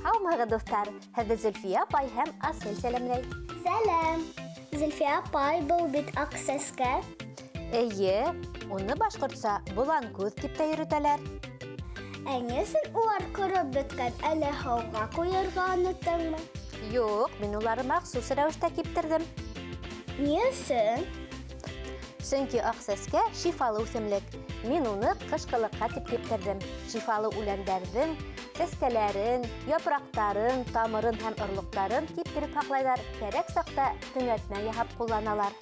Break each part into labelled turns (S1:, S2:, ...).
S1: Һаумыһығыҙ, дуҫтар! Һеҙҙе Зөлфиә апай һәм Асел сәләмләй.
S2: Сәләм! Зөлфиә апай, был бит аҡ сәскә.
S1: Эйе, уны башҡортса болан күҙ тип тә йөрөтәләр.
S2: Ә нисен улар ҡороп бөткән, әле һауға ҡуйырға оноттоңмо?
S1: Юҡ, мин улары махсус рәүештә киптерҙем.
S2: Ни өсөн?
S1: Сөнки аҡ сәскә шифалы үҫемлек. Мин уны ҡышҡылыҡҡа тип киптерҙем. Шифалы үләндәрҙең сәскәләрен, япраҡтарын, тамырын һәм орлоҡтарын киптереп һаҡлайҙар. Кәрәк саҡта төнәтмә яһап ҡулланалар.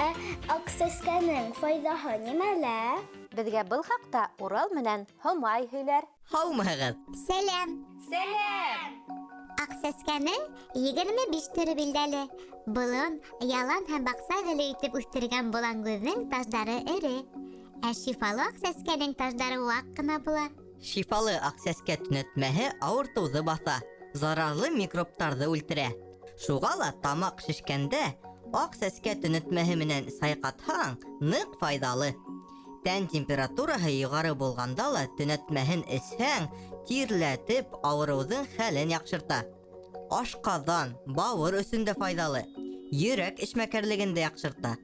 S2: Ә аҡ сәскәнең файҙаһы нимәлә?
S1: Беҙгә был хаҡта Урал менән Һомай һөйләр.
S3: Һаумыһығыҙ!
S4: Сәләм!
S1: Сәләм!
S4: Аҡ сәскәнең 25 төрө билдәле. Болон, ялан һәм баҡса гөлө итеп үҫтергән болангүҙҙең таштары эре. Ә шифалы аҡ сәскәнең таштары ваҡ ҡына була.
S3: Шифалы аҡ сәскә төнәтмәһе ауыртыуҙы баҫа, зарарлы микробтарҙы үлтерә. Шуға ла тамаҡ шешкәндә аҡ сәскә төнәтмәһе менән сайҡатһаң, ныҡ файҙалы. Тән температураһы юғары булғанда ла төнәтмәһен эсһәң, тирләтеп ауырыуҙың хәлен яҡшырта. Ашҡаҙан, бауыр өсөн дә файҙалы. Йөрәк эшмәкәрлеген дә яҡшырта.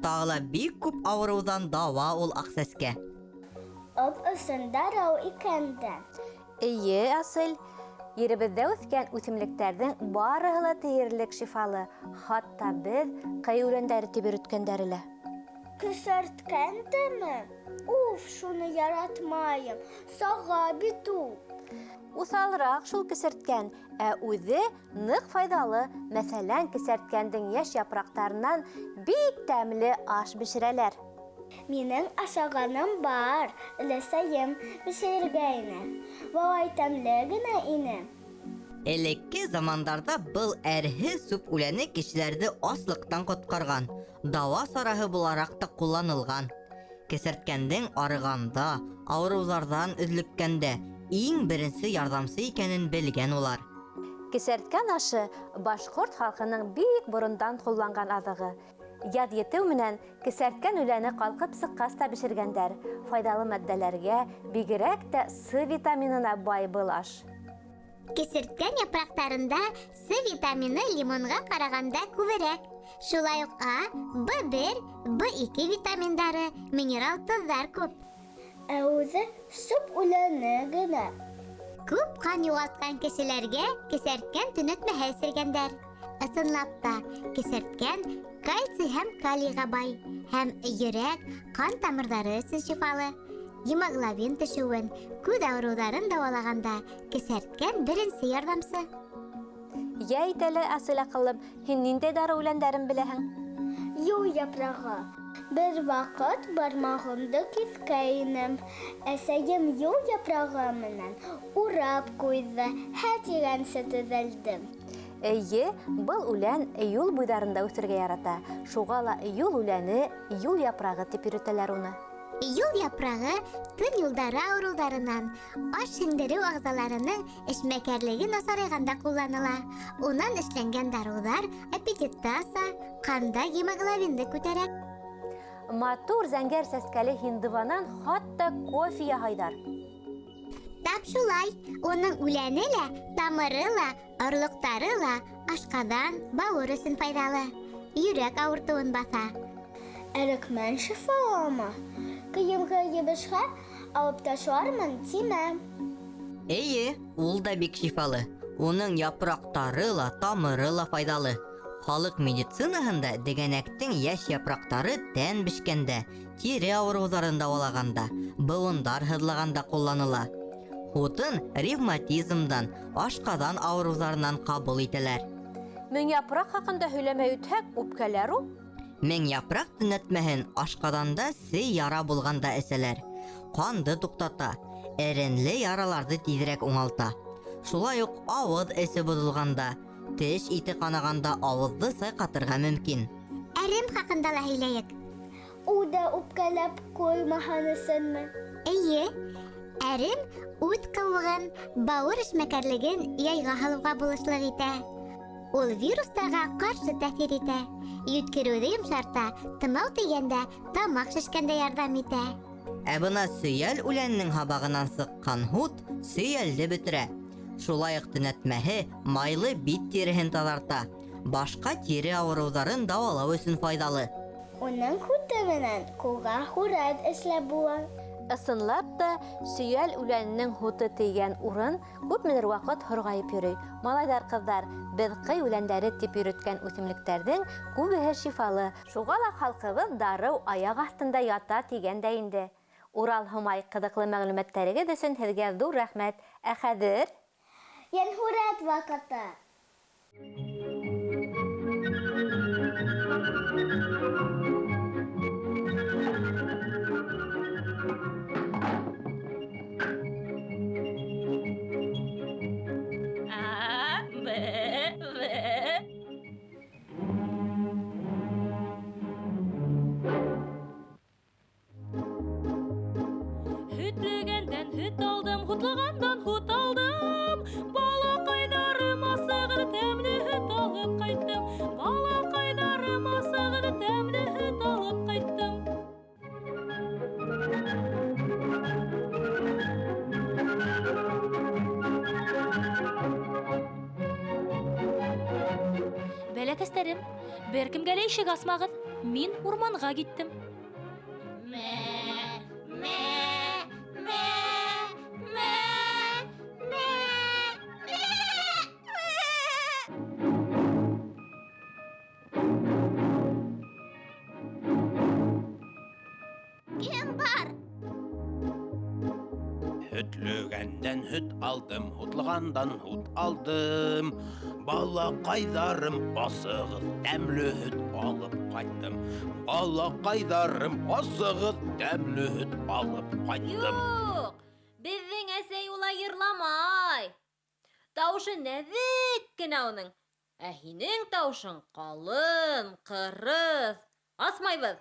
S3: Тағы ла бик күп ауырыуҙан дауа ул аҡ сәскә.
S2: Об өсөн дарау икәндә.
S1: Эйе, Асел. Еребеҙҙә үҫкән үҫемлектәрҙең барыһы ла тиерлек шифалы. Хатта беҙ ҡый үләндәре тип йөрөткәндәре лә.
S2: Көсәрткәндеме? Уф, шуны яратмайым. Саға бит ул.
S1: Уҫалыраҡ шул кесерткән, ә үҙе ныҡ файҙалы. Мәҫәлән, кесерткәндең йәш япраҡтарынан бик тәмле аш бешерәләр.
S2: Минең ашағаным бар. Өләсәйем бешергәйне. Бабай тәмле генә ине.
S3: Элекке замандарда был әрһе сүп үләне кешеләрҙе аслыҡтан ҡотҡарған, дауа сараһы булараҡ та ҡулланылған. Кесерткәндең арығанда, ауырыуҙарҙан өҙлөккәндә иң беренсе ярҙамсы икәнен белгән улар.
S1: Кесерткән ашы башҡорт халҡының бик борондан ҡулланған аҙығы. Яҙ етеү менән кесерткән үләне ҡалҡып сыҡҡас та бешергәндәр. Файҙалы мәддәләргә, бигерәк тә С витаминына бай был аш.
S4: Кесерткән япраҡтарында С витамины лимонға ҡарағанда күберәк. Шулай уҡ А, В1, В2 витаминдары, минерал тоҙҙар күп.
S2: Ә үҙе сүп үләне генә.
S4: Күп ҡан юғалтҡан кешеләргә кесерткән төнәтмәһе эсергәндәр. Ысынлап та, кесерткән кальций һәм калийға бай, һәм йөрәк, ҡан тамырҙары өсөн шифалы. Гемоглобин төшөүен, күҙ ауырыуҙарын дауалағанда кесерткән беренсе ярҙамсы.
S1: Йәйт әле, Асел аҡыллым, һин ниндәй дары үләндәрен беләһең?
S2: Юл япрағы. Бер ваҡыт бармағымды киҫкәйнем. Әсәйем юл япрағы менән урап ҡуйҙы. Һә тигәнсе төҙәлдем.
S1: Эйе, был үлән июл буйҙарында үҫергә ярата. Шуға ла июл үләне, июл япрағы тип йөрөтәләр уны.
S4: Июл япрағы тын юлдары ауырыуҙарынан, аш һеңдереү ағзаларының эшмәкәрлеге насарайғанда ҡулланыла. Унан эшләнгән дарыуҙар аппетитты аса, ҡанда гемоглобинды күтәрә.
S1: Матур зәңгәр сәскәле һиндыванан хатта кофе яһайҙар.
S4: Тап шулай, уның үләне лә, тамыры ла, орлоҡтары ла ашҡаҙан, бауыр өсөн файҙалы. Йөрәк ауыртыуын баҫа.
S2: Әрекмән шифаламы? Кейемгә ебешһә, алып ташлармын, тимә.
S3: Эйе, ул да бик шифалы. Уның япраҡтары ла, тамыры ла файҙалы. Халыҡ медицинаһында дегәнәктең йәш япраҡтары тән бешкәндә, тире ауырыуҙарын дауалағанда, быуындар һыҙлағанда ҡулланыла. Һутын ревматизмдан, ашҡаҙан ауырыуҙарынан ҡабул итәләр.
S1: Мең япраҡ хаҡында һөйләмәй үтһәк, үпкәләр ул.
S3: Мең япраҡ төнәтмәһен ашҡаҙанда сей яра булғанда әсәләр. Ҡанды туҡтата, әренле яраларҙы тиҙерәк уңалта. Шулай уҡ ауыҙ эсе боҙолғанда, Теш ите канаганда авызды сайкатырга мөмкин.
S4: Әрем хакында ла һөйләйек.
S2: Ул да үпкәләп куймаһынысынмы?
S4: Әйе, әрем ут кыуыгын, бауыр эшмәкәрлеген яйга һалуга булышлык итә. Ул вирустарға каршы тәэсир итә. Йүткерүҙе йомшарта, тымау тейгәндә, тамаҡ шешкәндә ярҙам итә.
S3: Ә бына сөйәл үләннең һабағынан сыҡҡан һут сөйәлде бөтөрә. Шулай уҡ төнәтмәһе майлы бит тиреһен таҙарта. Башҡа тире ауырыуҙарын дауалау өсөн файҙалы.
S2: Уның һуты менән ҡулға һүрәт эшләп була.
S1: Ысынлап да, сөйәл үләненең һуты тейгән урын күпмелер ваҡыт һорғайып йөрөй. Малайҙар, ҡыҙҙар, беҙ ҡый үләндәре тип йөрөткән үҫемлектәрҙең күбеһе шифалы. Шуға ла халҡыбыҙ дарыу аяҡ аҫтында ята тигән дә инде. Урал Һомай, ҡыҙыҡлы мәғлүмәттәрегеҙ өсөн һеҙгә ҙур рәхмәт. Ә хәҙер...
S2: Йәнһүрәт ваҡыты.
S5: Һөтлөгәндән һөт алдым, һутлығандан һут алдым. Балаҡайҙарым асығыр тәмле һөт алып ҡайттым. Балаҡайҙарым асығыр тәмле һөт алып ҡайттым. Бәләкәстәрем, бер кемгә лә ишек асмағыҙ. Мин урманға киттем.
S6: Һөтлөгәндән һөт алдым, һутлығандан һут алдым. Балаҡайҙарым асығыҙ, тәмле һөт алып ҡайттым. Балаҡайҙарым асығыҙ, тәмле һөт алып ҡайттым.
S5: Юҡ, беҙҙең әсәй улай йырламай. Тауышы нәҙек кенә уның. Ә һинең тауышың ҡалын, ҡырыҫ. Асмайбыҙ.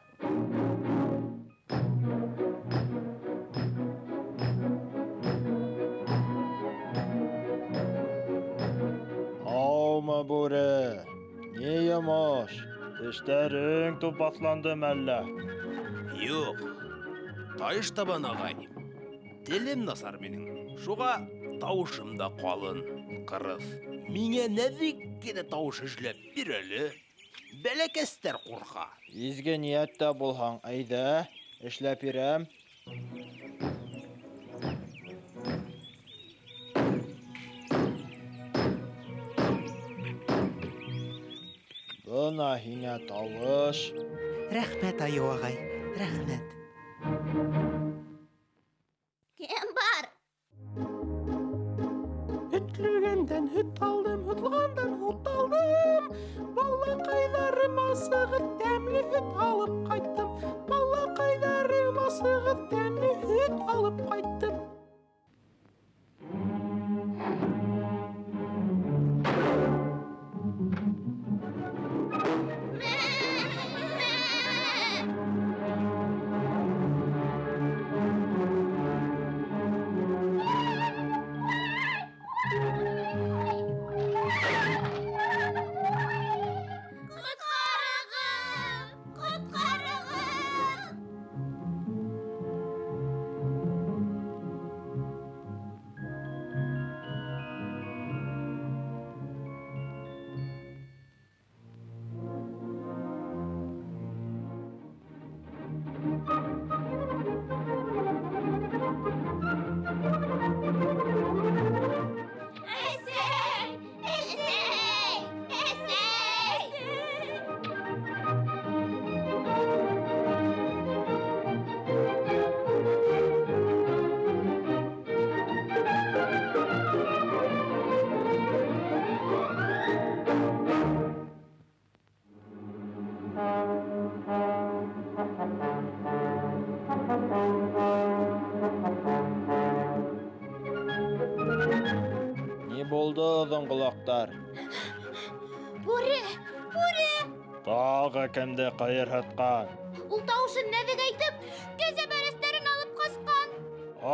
S7: Һаумы, бүре! Не йомош? Тештәрең тупаҫландымы әллә?
S6: Юҡ, тайыш табан ағай. Телем насар минең. Шуға тауышым да ҡалын, ҡырыҫ. Миңә нәҙик кенә тауыш эшләп бир әле. Бәләкәстәр ҡурҡа.
S7: Изге ниәттә булһаң, әйҙә, эшләп бирәм. Бына һиңә тауыш.
S6: Рәхмәт, айыу ағай, рәхмәт.
S4: Кем бар?
S6: Һөтлөгәндән һөт алдым, һутлығандан һут алдым. Балаҡайҙарым асығыҙ, тәмле һөт алып ҡайттым. Балаҡайҙарым асығыҙ, тәмле һөт алып ҡайттым.
S7: Ни булды, оҙон ҡолаҡтар? Тағы кемді қайырһытқан?
S2: Ул тауышын нәҙек әйтеп, кәзә бәрәстәрен алып ҡасҡан.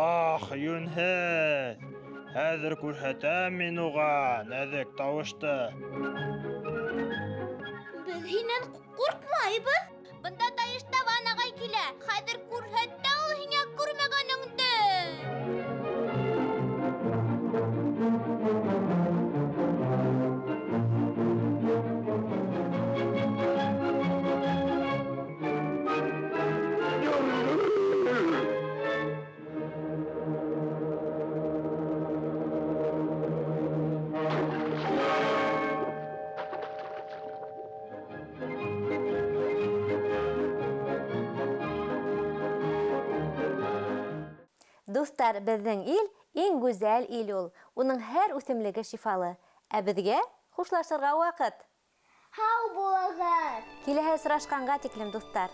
S7: Ах, йүнһеҙ! Хәҙер күрһәтәм мин уға нәҙек тауышты.
S2: Беҙ һинән ҡурҡмайбыҙ. Бында Тайыштабан ағай килә. Хәҙер күрһәтә ул һиңә күрмәгәнеңде.
S1: Дуҫтар, беҙҙең ил иң гүзәл ил ул. Уның һәр үҫемлеге шифалы. Ә беҙгә хушлашырға ваҡыт.
S2: Һау булығыҙ.
S1: Киләһе осрашҡанға тиклем, дуҫтар.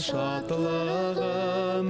S8: Шатлығым